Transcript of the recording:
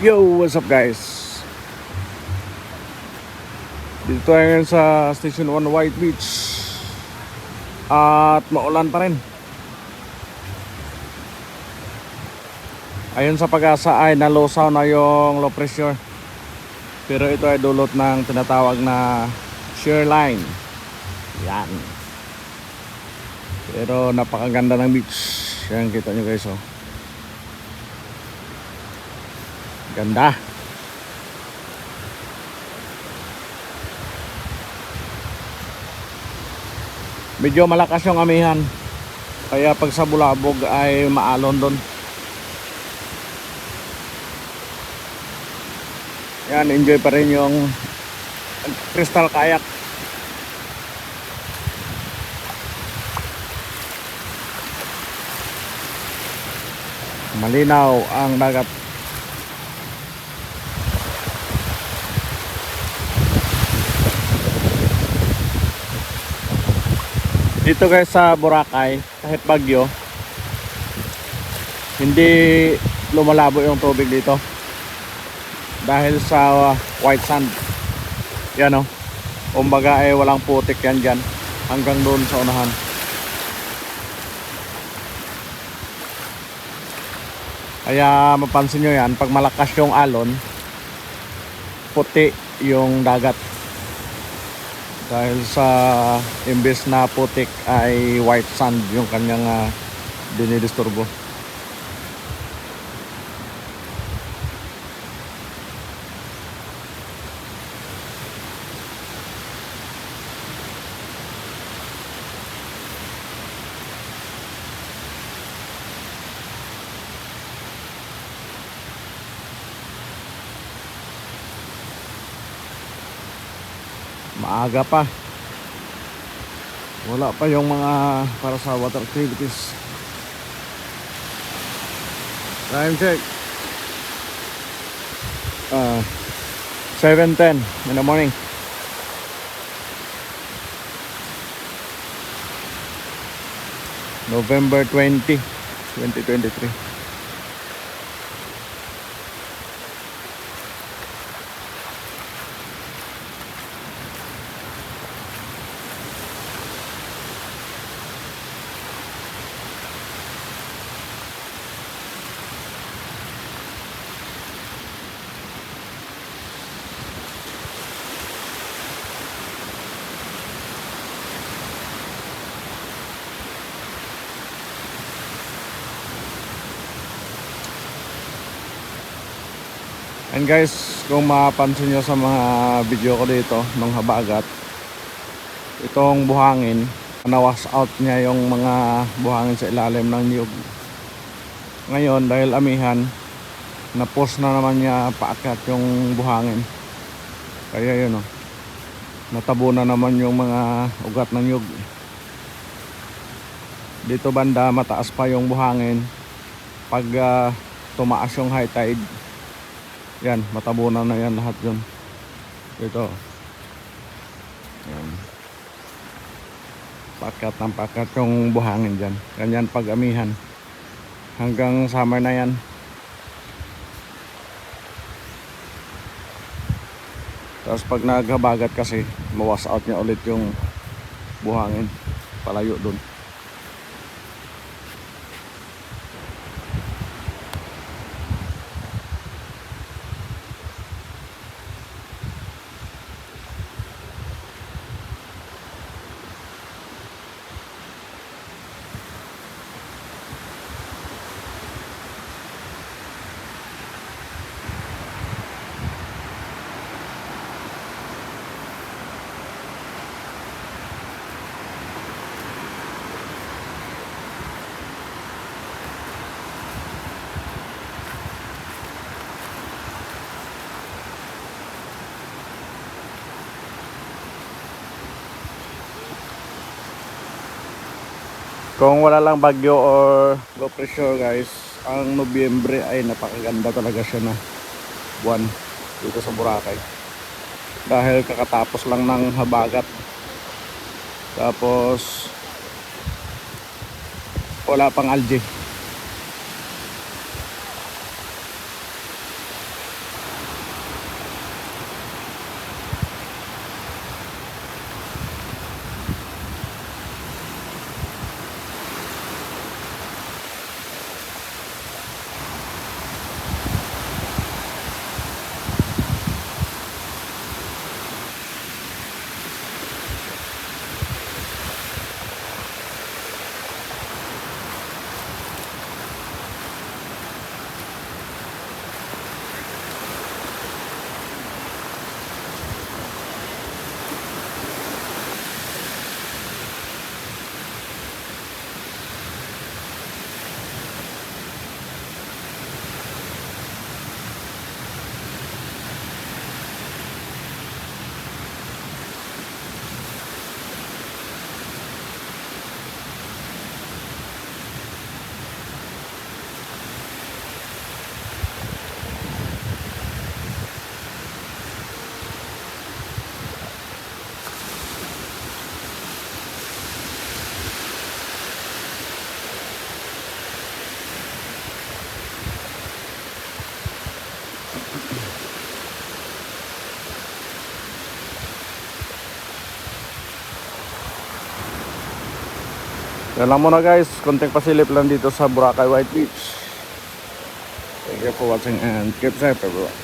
Yo, what's up guys? Dito tayo ngayon sa Station 1 White Beach. At maulan pa rin. Ayon sa pag-asa ay nalusaw na yung low pressure. Pero ito ay dulot ng tinatawag na shear line. Yan. Pero napakaganda ng beach. Yan, kita nyo guys, oh. Ganda. Medyo malakas yung amihan. Kaya pag sa bulabog ay maalon doon. Yan, enjoy pa rin yung crystal kayak. Malinaw ang dagat. Dito guys sa Boracay, kahit bagyo, hindi lumalabo yung tubig dito dahil sa white sand. Yan, oh. Kumbaga ay walang putik yan dyan hanggang doon sa unahan. Kaya mapansin nyo yan, pag malakas yung alon, puti yung dagat. Dahil sa imbes na putik ay white sand yung kanyang dinidisturbo. Maaga pa. Wala pa yung mga para sa water activities. Time check. 7:10 in the morning. November 20, 2023. And guys, kung mapansin nyo sa mga video ko dito ng habagat, itong buhangin, na-wash out niya yung mga buhangin sa ilalim ng niyog. Ngayon, dahil amihan, na-push na naman niya paakyat yung buhangin. Kaya yun, oh, natabo na naman yung mga ugat ng niyog. Dito banda, mataas pa yung buhangin. Pag tumaas yung high tide, yan, matabunan na yan lahat yun. Dito. Yan. Pakat ng pakat yung buhangin dyan. Ganyan pag amihan. Hanggang summer na yan. Tapos pag naghabagat kasi, mawas out niya ulit yung buhangin. Palayo dun. Kung wala lang bagyo or low pressure guys, ang Nobyembre ay napakaganda talaga siya na buwan dito sa Boracay. Dahil kakatapos lang ng habagat. Tapos wala pang algae. Yan lang muna guys, konting pasilip lang dito sa Boracay White Beach. Thank you for watching and keep safe everyone.